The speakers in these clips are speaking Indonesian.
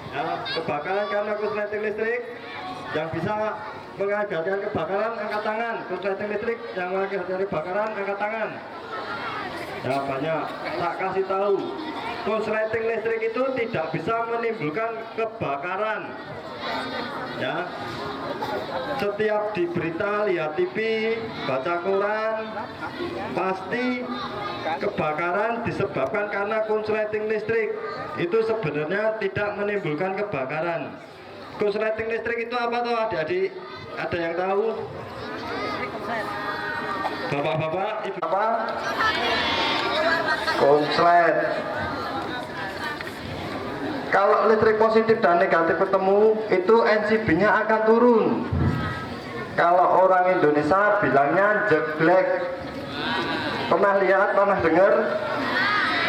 Ya, kebakaran karena korsleting listrik yang bisa mengakibatkan kebakaran angkat tangan. Korsleting listrik yang mengakibatkan kebakaran angkat tangan. Ya banyak. Tak kasih tahu, korsleting listrik itu tidak bisa menimbulkan kebakaran. Ya, setiap di berita, lihat TV, baca koran, pasti kebakaran disebabkan karena korsleting listrik. Itu sebenarnya tidak menimbulkan kebakaran. Korsleting listrik itu apa tuh adik-adik? Ada yang tahu? Bapak-bapak, ibu apa? Konslet. Kalau listrik positif dan negatif bertemu, itu NCB-nya akan turun. Kalau orang Indonesia bilangnya jeglek. Pernah lihat, pernah dengar?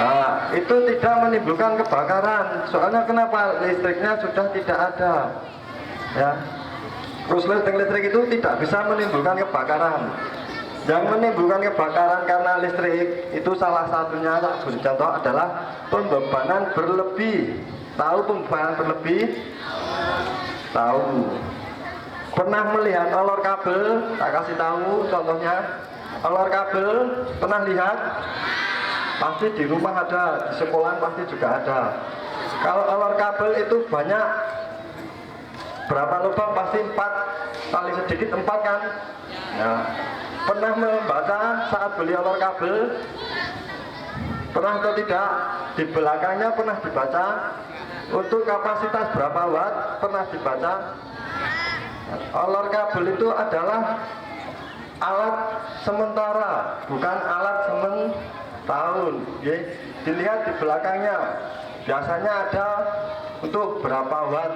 Nah, itu tidak menimbulkan kebakaran. Soalnya kenapa? Listriknya sudah tidak ada. Ya, korsleting listrik itu tidak bisa menimbulkan kebakaran. Yang menimbulkan kebakaran karena listrik itu salah satunya, tak beri contoh adalah pembebanan berlebih. Tahu pembebanan berlebih? Tahu. Pernah melihat olor kabel? Tak kasih tahu contohnya. Olor kabel pernah lihat? Pasti di rumah ada, di sekolah pasti juga ada. Kalau olor kabel itu banyak, berapa lubang? Pasti 4, paling sedikit 4 kan? Ya. Pernah membaca saat beli olor kabel? Pernah atau tidak? Di belakangnya pernah dibaca untuk kapasitas berapa watt? Pernah dibaca? Olor kabel itu adalah alat sementara, bukan alat tahun. Dilihat di belakangnya, biasanya ada untuk berapa watt.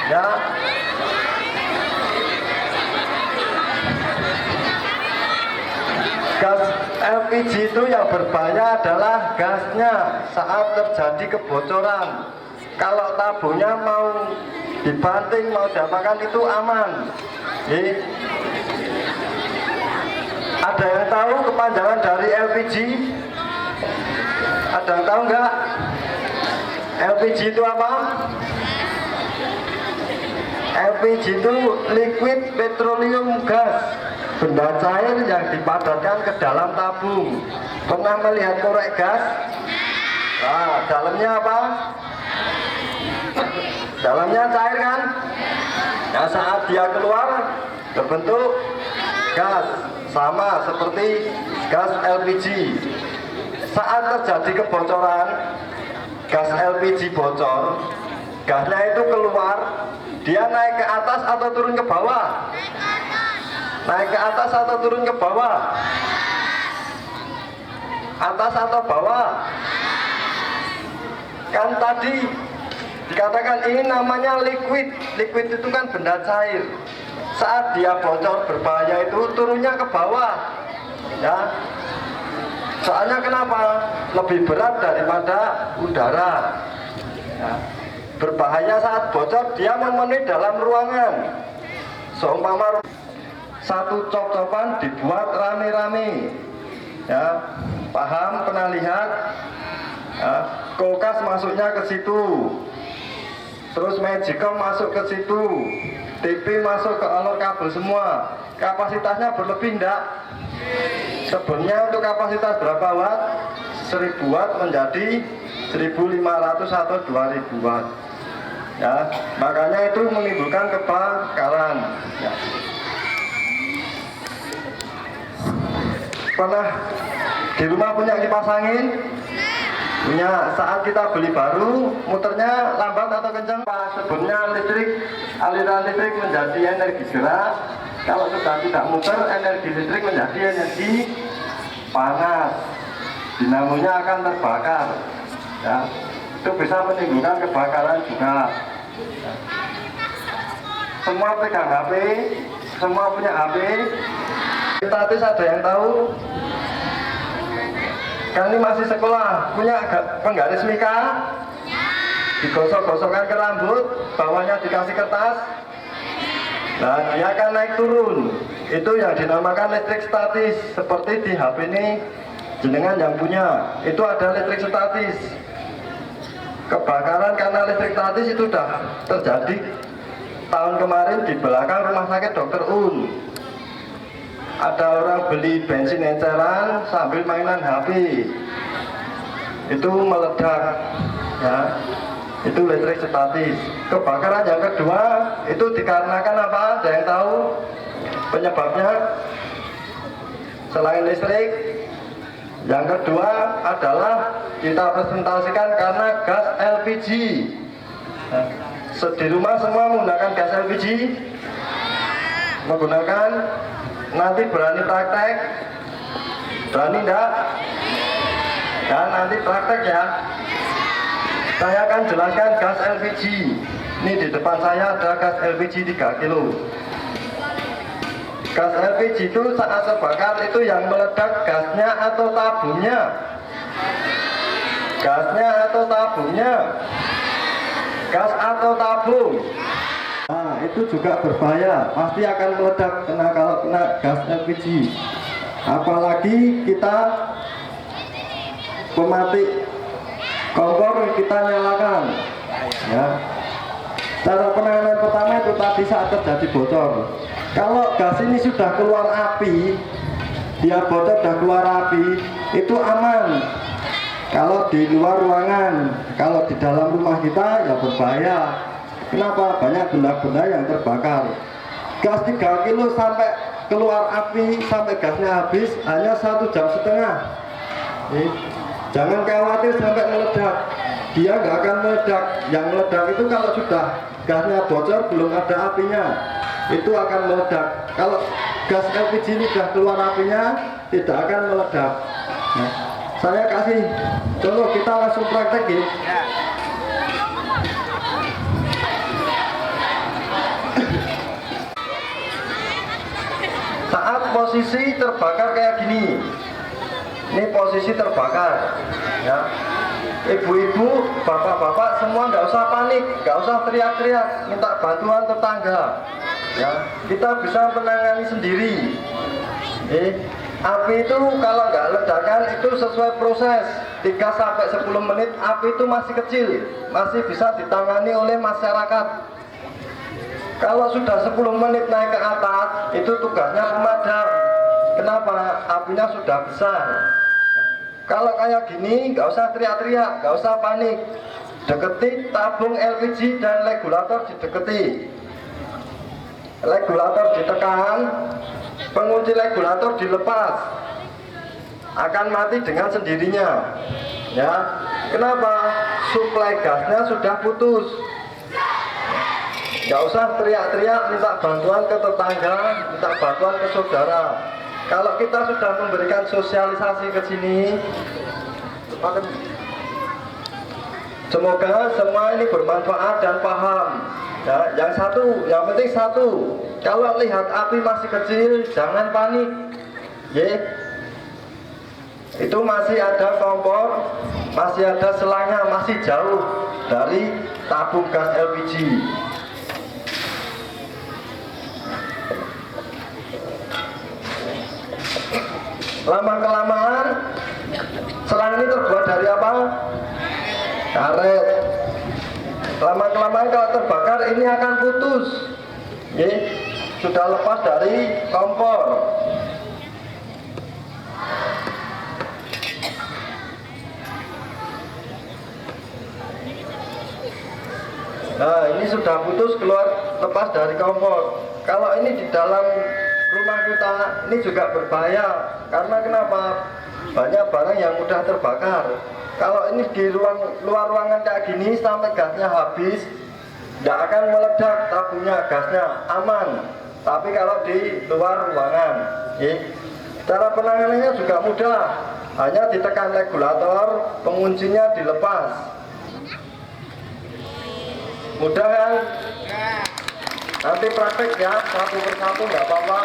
Ya. Gas LPG itu yang berbahaya adalah gasnya saat terjadi kebocoran. Kalau tabungnya mau dibanting, mau diapakan itu aman. Ada yang tahu kepanjangan dari LPG? Ada yang tahu nggak? LPG itu apa? LPG itu liquid petroleum gas, benda cair yang dipadatkan ke dalam tabung. Pernah melihat korek gas? Nah, dalamnya apa? Dalamnya cair kan? Nah, saat dia keluar berbentuk gas, sama seperti gas LPG. Saat terjadi kebocoran, gas LPG bocor, gasnya itu keluar, dia naik ke atas atau turun ke bawah? Naik ke atas atau turun ke bawah? Atas atau bawah? Kan tadi dikatakan ini namanya liquid. Liquid itu kan benda cair. Saat dia bocor berbahaya itu turunnya ke bawah. Ya. Soalnya kenapa? Lebih berat daripada udara. Ya. Berbahaya saat bocor, dia memenuhi dalam ruangan. Seumpama satu cop-copan dibuat rame-rame. Ya, paham? Pernah lihat? Ya, kulkas masuknya ke situ. Terus magicom masuk ke situ. TV masuk ke olor kabel semua. Kapasitasnya berlebih enggak? Sebelumnya untuk kapasitas berapa watt? 1000 watt menjadi 1500 atau 2000 watt. Ya, makanya itu menimbulkan kebakaran. Ya. Pernah di rumah punya kipas angin? Punya. Saat kita beli baru, muternya lambat atau kencang? Sebelumnya aliran listrik menjadi energi gerak. Kalau sudah tidak muter, energi listrik menjadi energi panas. Dinamonya akan terbakar. Ya, itu bisa menimbulkan kebakaran juga. Ya. Semua pegang HP, semua punya HP. Statis ada yang tahu? Kan ini masih sekolah, punya penggaris mika? Digosok-gosokkan ke rambut, bawahnya dikasih kertas. Nah, dia akan naik turun. Itu yang dinamakan listrik statis. Seperti di HP ini jenengan yang punya, itu ada listrik statis. kebakaran karena listrik statis itu sudah terjadi tahun kemarin di belakang rumah sakit Dr. Un. Ada orang beli bensin eceran sambil mainan HP, itu meledak, ya, itu listrik statis. Kebakaran yang kedua itu dikarenakan apa? Ada yang tahu penyebabnya selain listrik? Yang kedua adalah kita presentasikan karena gas LPG. Di rumah semua menggunakan gas LPG? Menggunakan? Nanti berani praktek? Berani enggak? Dan nanti praktek ya. Saya akan jelaskan gas LPG. Ini di depan saya ada gas LPG 3 kilo. Gas LPG itu saat terbakar itu yang meledak gasnya atau tabungnya? Gasnya atau tabungnya? Gas atau tabung? Nah, itu juga berbahaya, pasti akan meledak kalau kena gas LPG. Apalagi kita pematik kompor kita nyalakan, ya. Cara penanganan pertama itu tadi saat terjadi bocor. Kalau gas ini sudah keluar api, dia bocor sudah keluar api, itu aman. Kalau di luar ruangan, kalau di dalam rumah kita ya berbahaya. Kenapa? Banyak benda-benda yang terbakar. Gas 3 kilo sampai keluar api, sampai gasnya habis hanya 1,5 jam. Jangan khawatir sampai meledak. Dia nggak akan meledak. Yang meledak itu kalau sudah gasnya bocor, belum ada apinya, itu akan meledak. Kalau gas LPG ini sudah keluar apinya, tidak akan meledak. Nah, saya kasih contoh, kita langsung praktekin. Saat posisi terbakar kayak gini, ini posisi terbakar, ya. Ibu-ibu, bapak-bapak semua nggak usah panik, nggak usah teriak-teriak, minta bantuan tetangga, ya. Kita bisa menangani sendiri. Api itu kalau nggak ledakan itu sesuai proses 3-10 menit, api itu masih kecil, masih bisa ditangani oleh masyarakat. Kalau sudah 10 menit naik ke atas, itu tugasnya pemadam. Kenapa? Apinya sudah besar. Kalau kayak gini, nggak usah teriak-teriak, nggak usah panik. Deketi tabung LPG dan regulator dideketi. Regulator ditekan, pengunci regulator dilepas, akan mati dengan sendirinya. Ya, kenapa? Suplai gasnya sudah putus. Nggak usah teriak-teriak minta bantuan ke tetangga, minta bantuan ke saudara. Kalau kita sudah memberikan sosialisasi ke sini, semoga semua ini bermanfaat dan paham. Ya, yang penting satu, kalau lihat api masih kecil, jangan panik. Itu masih ada kompor, masih ada selangnya, masih jauh dari tabung gas LPG. Lama-kelamaan selang ini terbuat dari apa? Karet. Lama-kelamaan kalau terbakar ini akan putus. Sudah lepas dari kompor. Nah, ini sudah putus, keluar lepas dari kompor. Kalau ini di dalam rumah kita, ini juga berbahaya. Karena kenapa? Banyak barang yang mudah terbakar. Kalau ini di luar ruangan kayak gini, sampai gasnya habis, tidak akan meledak tabungnya, gasnya aman. Tapi kalau di luar ruangan, cara penanganannya juga mudah. Hanya ditekan regulator, penguncinya dilepas. Mudah kan? Nanti praktek ya, satu persatu nggak apa-apa.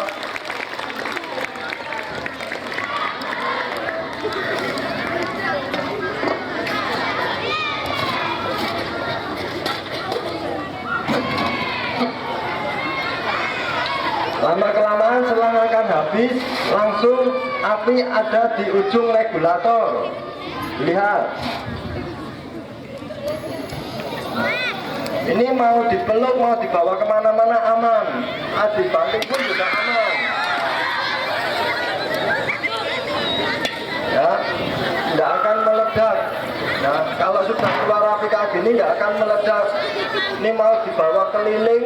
Lama-kelamaan selang akan habis, langsung api ada di ujung regulator. Lihat. Ini mau dipeluk, mau dibawa kemana-mana aman. Dibanting pun juga aman. Ya, tidak akan meledak. Nah, kalau sudah keluar api kayak gini nggak akan meledak. Ini mau dibawa keliling,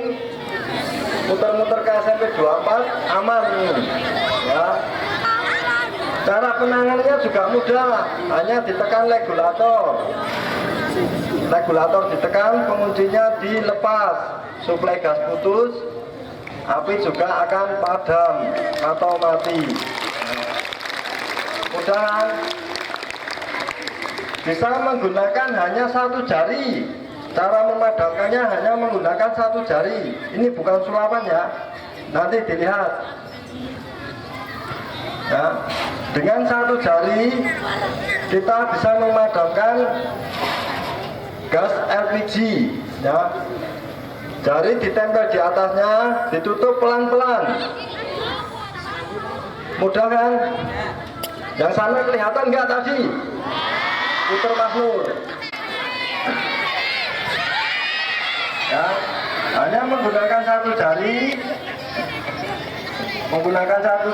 muter-muter ke SMP 24 aman. Ya. Cara penanganannya juga mudah, hanya ditekan regulator. Regulator ditekan, penguncinya dilepas, suplai gas putus, api juga akan padam atau mati. Mudah. Bisa menggunakan hanya satu jari. Cara memadamkannya hanya menggunakan satu jari. Ini bukan sulapan ya, nanti dilihat. Ya, dengan satu jari kita bisa memadamkan gas LPG. Ya, jari ditempel di atasnya, ditutup pelan-pelan. Mudah kan? Yang sana kelihatan nggak tadi? Puter Mas Nur. Ya, hanya menggunakan satu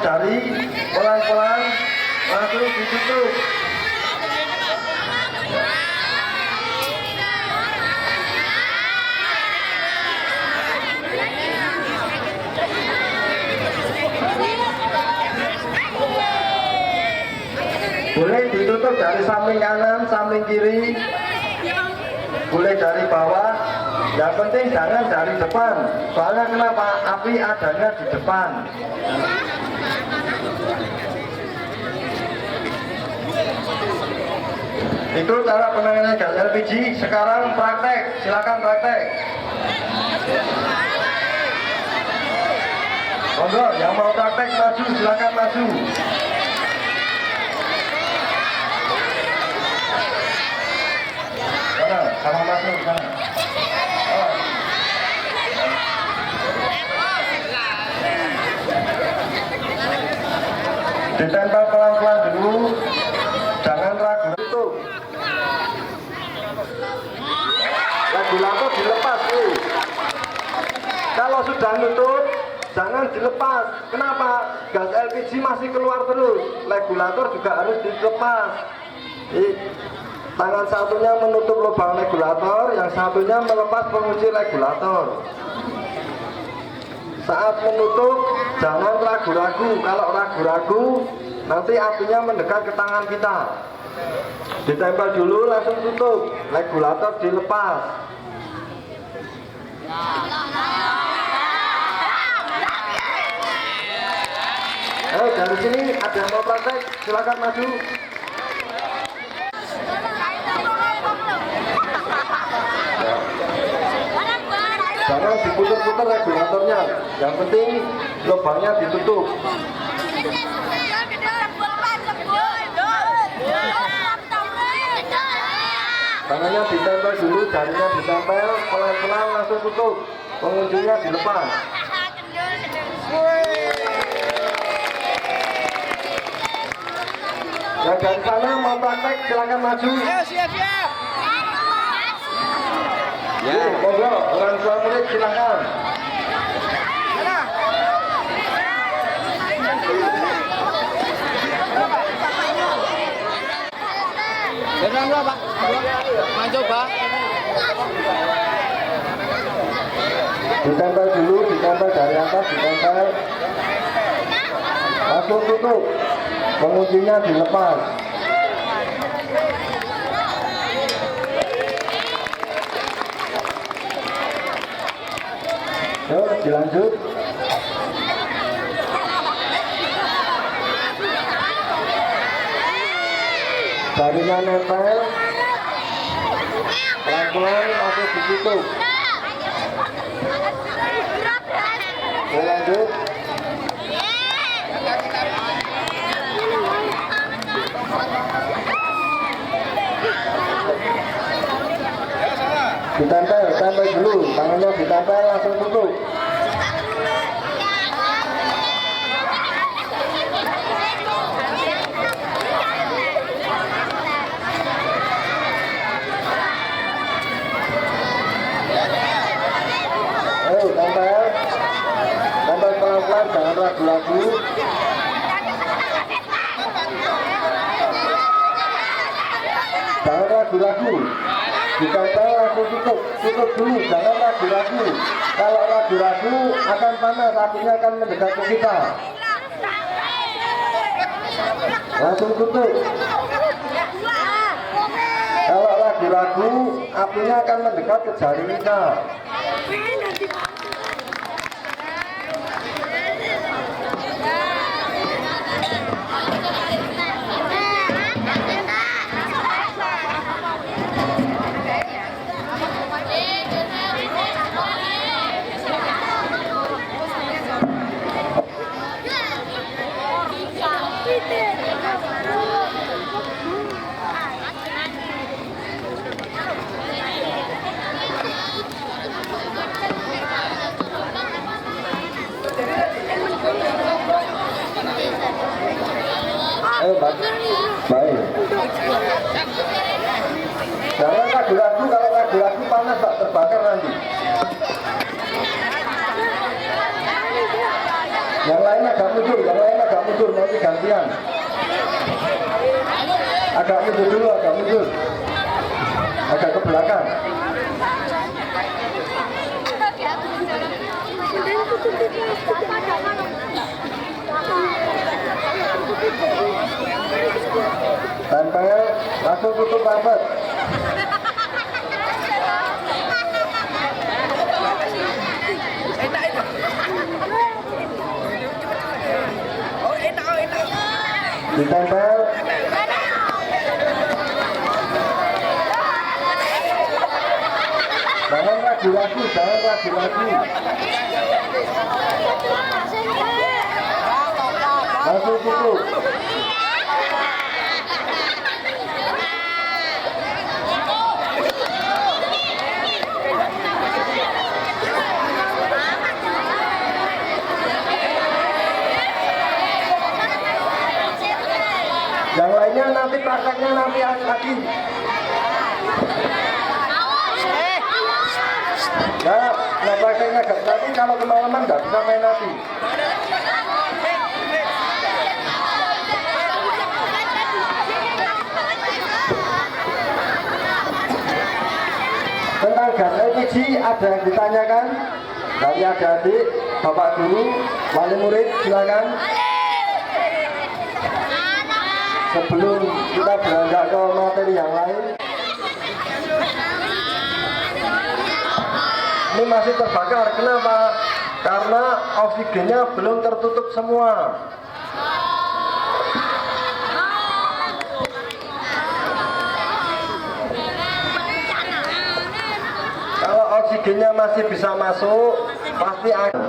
jari, pelan-pelan langsung ditutup. Boleh ditutup dari samping kanan, samping kiri, boleh dari bawah. Yang penting jangan dari depan. Soalnya kenapa? Api adanya di depan. Itu cara penanganan gas LPG. Sekarang praktek, silakan praktek. Monggo, yang mau praktek maju, silakan maju. Sama Mas Nur, sana. Ditempel pelan-pelan dulu, jangan ragu. Itu regulator dilepas nih. Kalau sudah nutup, jangan dilepas. Kenapa? Gas LPG masih keluar terus. Regulator juga harus dilepas. Tangan satunya menutup lubang regulator, yang satunya melepas pengunci regulator. Saat menutup, jangan ragu-ragu. Kalau ragu-ragu, nanti apinya mendekat ke tangan kita. Ditempel dulu, langsung tutup. Regulator dilepas. Dari sini ada yang mau praktek, silakan maju. Jangan diputar-putar regulatornya, yang penting lubangnya ditutup. Tangannya ditempel dulu, jarinya ditempel, pelan-pelan langsung tutup, pengunjungnya dilepas. Nah, dari sana mau praktek silakan maju. Siap. Ya, monggo orang tua murid silakan. Berapa Pak? Mau coba? Ditempel dulu, ditempel dari atas, ditempel. Langsung tutup. Penguncinya dilepas. Yuk, dilanjut. Jarinya nempel, pelan-pelan langsung ditutup. Lanjut. Ditempel dulu, tangannya ditempel langsung tutup. ragu-ragu. Jangan ragu-ragu, ditempel langsung tutup dulu, jangan ragu-ragu. Kalau ragu-ragu akan panas, apinya akan mendekat ke kita. Langsung tutup. Kalau ragu-ragu, apinya akan mendekat ke jari kita. Baik. Jangan ragu-ragu, kalau ragu-ragu panas tak terbakar nanti. Yang lain agak mundur, nanti gantian. Agak mundur dulu, agak ke belakang. Tempel, langsung tutup rapat. Ditempel. Jangan ragu-ragu. Langsung tutup. Yang lainnya nanti prakteknya nanti lagi. Nah, prakteknya nanti kalau kemalaman nggak bisa main nanti. Tentang gas LPG ada yang ditanyakan dari adik-adik, bapak guru, wali murid, silakan. Sebelum kita beranjak ke materi yang lain, ini masih terbakar. Kenapa? Karena oksigennya belum tertutup semua. Kalau oksigennya masih bisa masuk, pasti akan.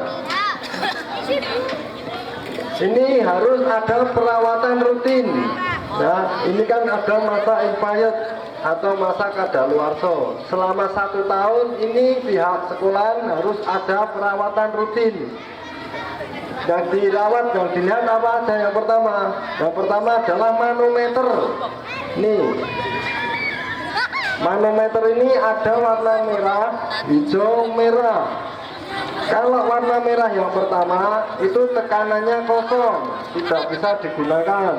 Ini harus ada perawatan rutin. Nah, ini kan ada masa expired atau masa kadaluarsa. Selama 1 tahun ini pihak sekolah harus ada perawatan rutin. Yang dirawat, yang dilihat apa aja? Yang pertama adalah manometer. Nih, manometer ini ada warna merah, hijau, merah. Kalau warna merah yang pertama itu tekanannya kosong, tidak bisa digunakan.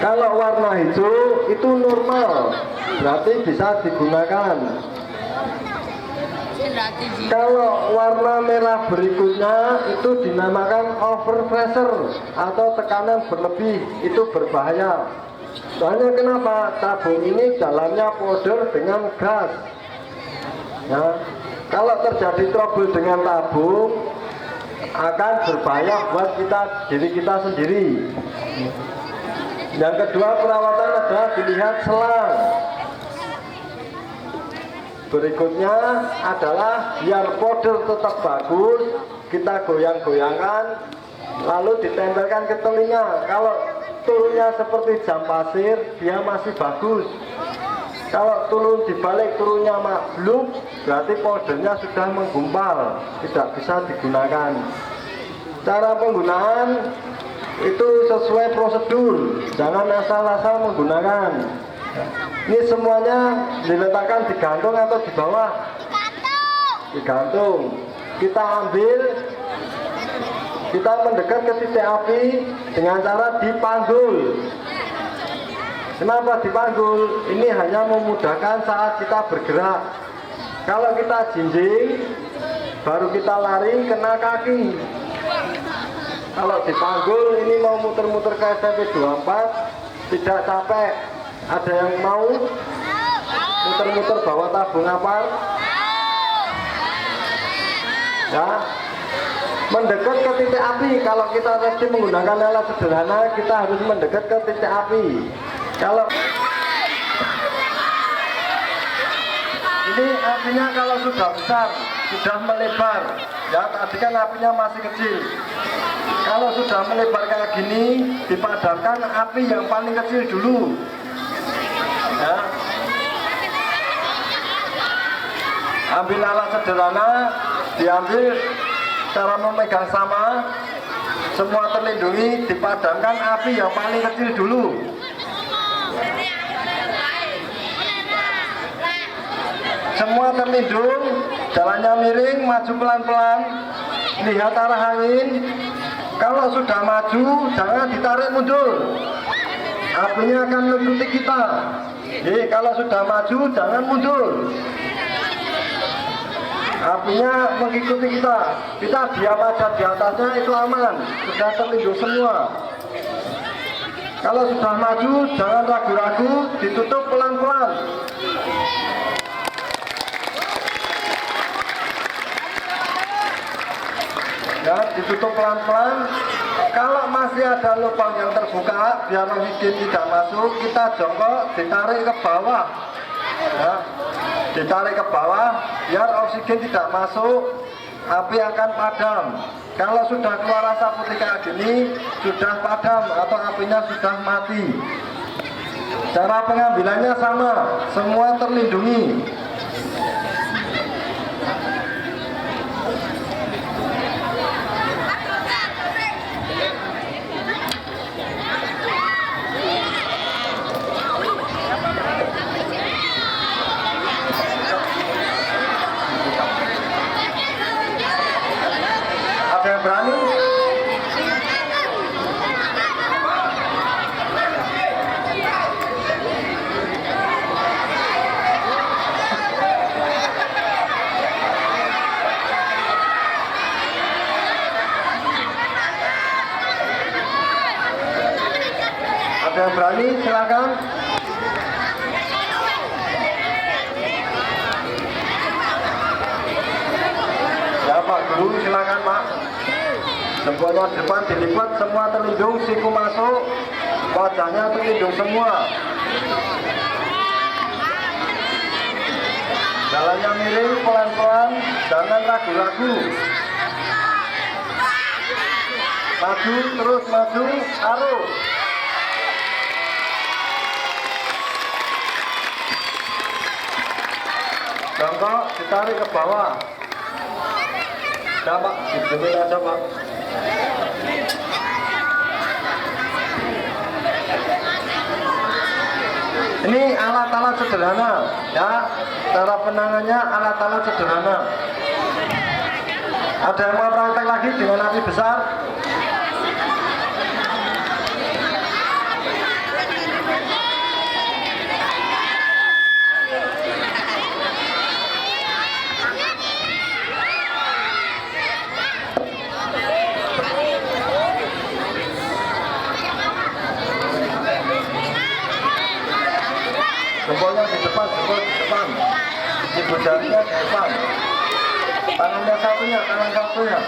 Kalau warna hijau itu normal, berarti bisa digunakan. Kalau warna merah berikutnya itu dinamakan overpressure atau tekanan berlebih, itu berbahaya. Soalnya kenapa? Tabung ini dalamnya powder dengan gas. Ya, kalau terjadi trouble dengan tabung akan berbahaya buat diri kita sendiri. Yang kedua, perawatan adalah dilihat selang. Berikutnya adalah biar powder tetap bagus, kita goyang-goyangkan lalu ditempelkan ke telinga. Kalau turunnya seperti jam pasir, dia masih bagus. Kalau turun dibalik turunnya belum, berarti powdernya sudah menggumpal, tidak bisa digunakan. Cara penggunaan itu sesuai prosedur, jangan asal-asal menggunakan. Ini semuanya diletakkan di gantung atau di bawah? Di gantung. Kita ambil kita mendekat ke titik api dengan cara dipanggul. Kenapa dipanggul? Ini hanya memudahkan saat kita bergerak. Kalau kita jinjing, baru kita lari kena kaki. Kalau dipanggul, ini mau muter-muter ke SMP 24, tidak capek. Ada yang mau muter-muter bawa tabung apa? Ya, mendekat ke titik api. Kalau kita tadi menggunakan alat sederhana, kita harus mendekat ke titik api. Kalau ini apinya kalau sudah besar, sudah melebar, ya tadi kan apinya masih kecil. Kalau sudah melebar kayak gini, dipadamkan api yang paling kecil dulu. Ya. Ambil alat sederhana, diambil cara memegang sama, semua terlindungi, dipadamkan api yang paling kecil dulu. Semua terlindung, jalannya miring, maju pelan-pelan, lihat arah angin. Kalau sudah maju, jangan ditarik mundur, apinya akan mengikuti kita. Jadi kalau sudah maju, jangan mundur, apinya mengikuti kita. Kita diam aja di atasnya, itu aman, sudah terlindung semua. Kalau sudah maju, jangan ragu-ragu, ditutup pelan-pelan. Ya, ditutup pelan-pelan. Kalau masih ada lubang yang terbuka, biar oksigen tidak masuk, kita jongkok, ditarik ke bawah. Ya, ditarik ke bawah, biar oksigen tidak masuk, api akan padam. Kalau sudah keluar asap putih kayak gini, sudah padam atau apinya sudah mati. Cara pengambilannya sama, semua terlindungi. Ada yang berani? Ada yang berani? Silakan. Ya Pak Guru, silakan Pak. Semuanya depan dilipat, semua terlindung, siku masuk, wajahnya terlindung semua. Jalannya miring, pelan-pelan, jangan ragu-ragu. Maju, terus maju, taruh. Jongkok, ditarik ke bawah. Ya Pak, dijemur aja Pak. Ini alat-alat sederhana, ya. Cara penangannya alat-alat sederhana. Ada yang mau praktek lagi dengan api besar? Jempolnya di depan, jempol di depan, ibu jarinya di depan, tangannya satunya, tangan satunya,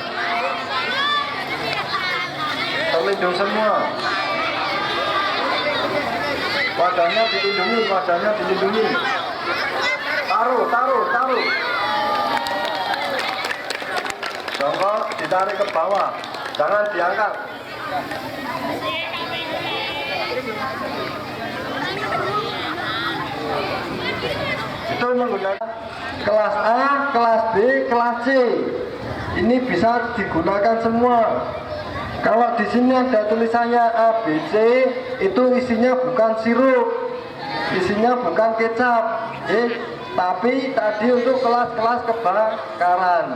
terlindung semua. Wadahnya dilindungi, wadahnya dilindungi. Taruh, taruh, taruh. Jongkok, ditarik ke bawah, jangan diangkat. Itu menggunakan kelas A, kelas B, kelas C. Ini bisa digunakan semua. Kalau di sini ada tulisannya A, B, C, itu isinya bukan sirup, isinya bukan kecap, tapi tadi untuk kelas-kelas kebakaran.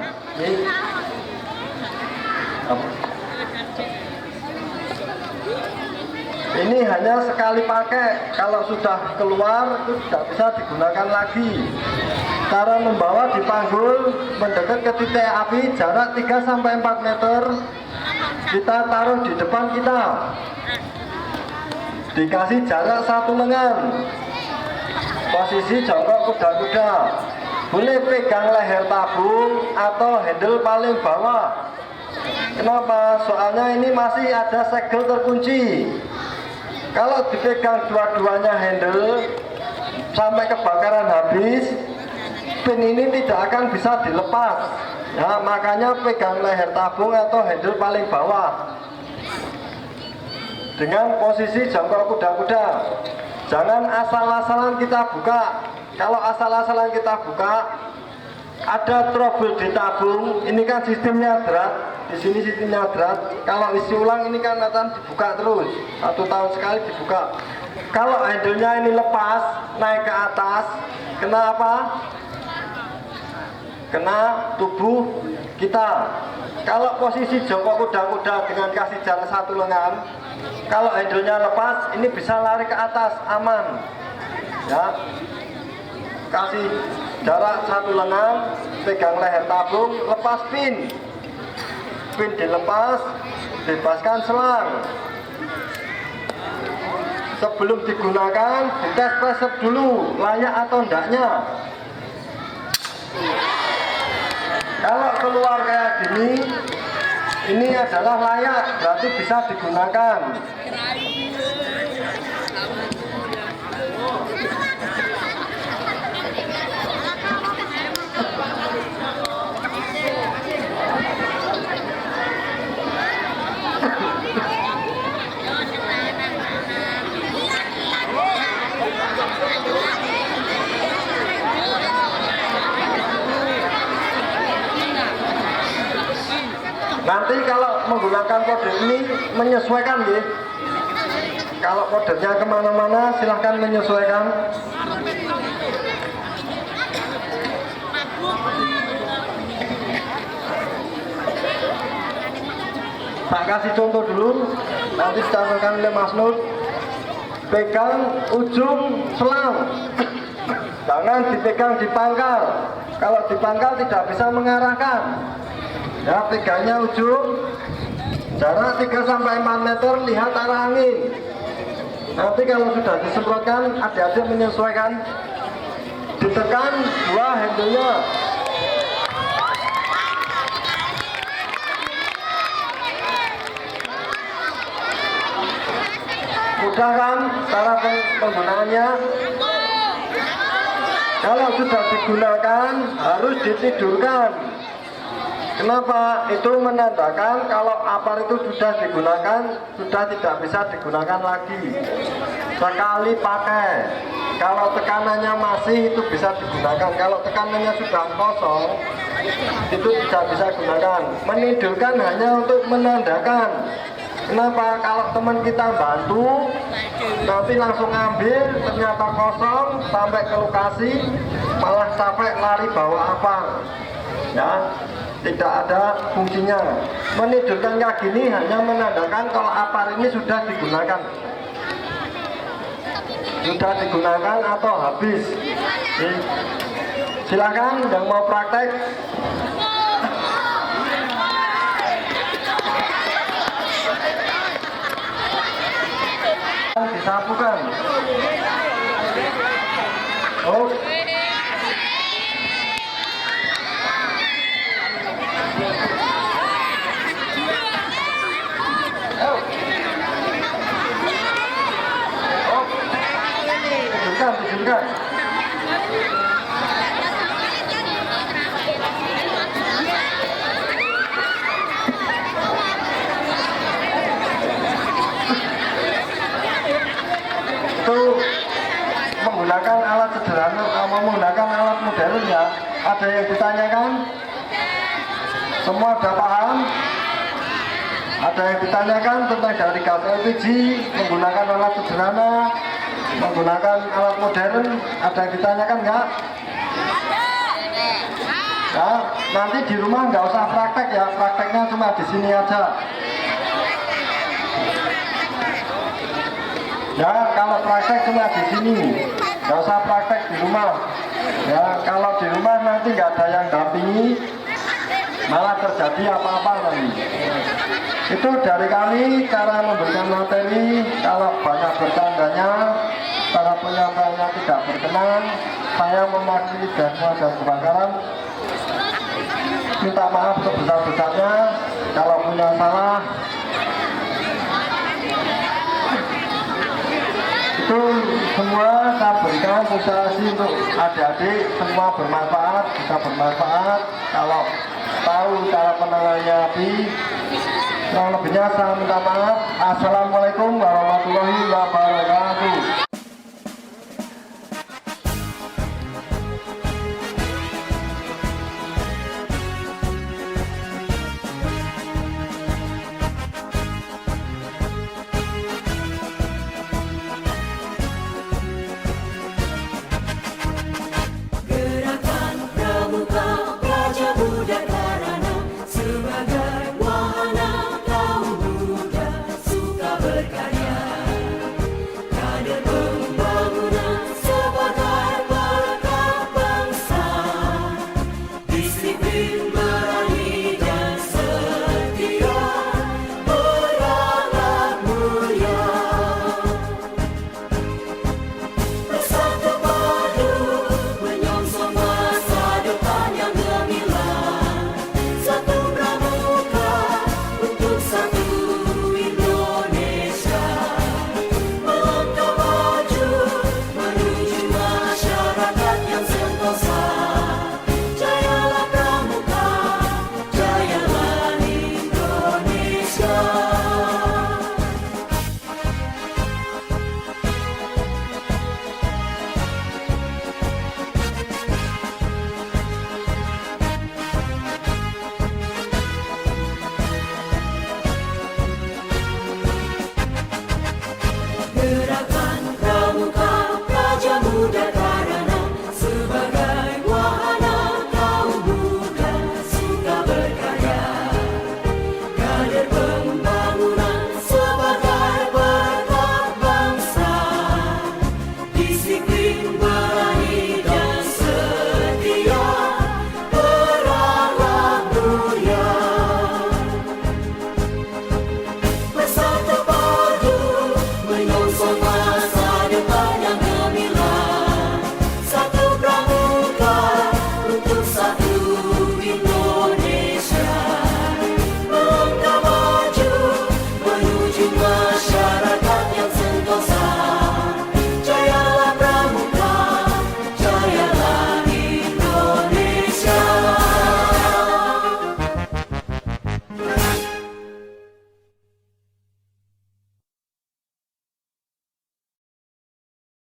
Ini hanya sekali pakai, kalau sudah keluar itu tidak bisa digunakan lagi. Cara membawa dipanggul mendekat ke titik api jarak 3-4 meter. Kita taruh di depan kita. Dikasih jarak 1 lengan. Posisi jongkok kuda-kuda. Boleh pegang leher tabung atau handle paling bawah. Kenapa? Soalnya ini masih ada segel terkunci. Kalau dipegang dua-duanya handle sampai kebakaran habis, pin ini tidak akan bisa dilepas. Ya, makanya pegang leher tabung atau handle paling bawah. Dengan posisi jongkok kuda-kuda. Jangan asal-asalan kita buka. Kalau asal-asalan kita buka, ada trouble di tabung. Ini kan sistemnya drat. Di sini sistemnya drat. Kalau isi ulang ini kan akan dibuka terus. 1 tahun sekali dibuka. Kalau handle-nya ini lepas, naik ke atas, kena apa? Kena tubuh kita. Kalau posisi jongkok kuda-kuda dengan kasih jarak 1 lengan, kalau handle-nya lepas, ini bisa lari ke atas, aman. Ya, kasih jarak 1 lengan, pegang leher tabung, lepas pin. Pin dilepas, bebaskan selang. Sebelum digunakan, dites pressure dulu, layak atau enggaknya. Kalau keluar kayak gini, ini adalah layak, berarti bisa digunakan. Nanti kalau menggunakan kode ini menyesuaikan ya. Kalau kodenya kemana-mana silahkan menyesuaikan. Tak kasih contoh dulu, nanti dicontohkan oleh Mas Nur. Pegang ujung selang, jangan dipegang di pangkal. Kalau di pangkal tidak bisa mengarahkan. Ya, pegangnya ujung, jarak 3-4 meter, lihat arah angin. Nanti kalau sudah disemprotkan, adik-adik menyesuaikan, ditekan 2 handle-nya. Mudah kan cara penggunaannya? Kalau sudah digunakan, harus ditidurkan. Kenapa? Itu menandakan kalau apar itu sudah digunakan, sudah tidak bisa digunakan lagi. Sekali pakai. Kalau tekanannya masih, itu bisa digunakan. Kalau tekanannya sudah kosong, itu tidak bisa digunakan. Menidurkan hanya untuk menandakan. Kenapa? Kalau teman kita bantu, nanti langsung ambil, ternyata kosong, sampai ke lokasi, malah capek lari bawa apa. Ya, tidak ada fungsinya. Menidurkan kayak gini hanya menandakan kalau apar ini sudah digunakan. Sudah digunakan atau habis. Silakan yang mau praktek. Disapukan. Oh. Tunjukkan. Itu menggunakan alat sederhana, menggunakan alat modern ya. Ada yang ditanyakan? Semua sudah paham? Ada yang ditanyakan tentang dari gas LPG, menggunakan alat sederhana, menggunakan alat modern, ada yang ditanyakan nggak? Ya, nanti di rumah nggak usah praktek ya, prakteknya cuma di sini aja. Ya, kalau praktek cuma di sini, nggak usah praktek di rumah. Ya, kalau di rumah nanti nggak ada yang dampingi, malah terjadi apa-apa nanti. Itu dari kami cara memberikan materi. Kalau banyak bercandanya, para penyampaiannya tidak berkenan, saya mewakili Dasma dan Kebakaran minta maaf sebesar-besarnya. Kalau punya salah, itu semua saya berikan sosialisasi untuk adik-adik, semua bermanfaat, bisa bermanfaat. Kalau tahu cara penanganannya api, kurang lebihnya saya minta maaf. Assalamualaikum warahmatullahi wabarakatuh.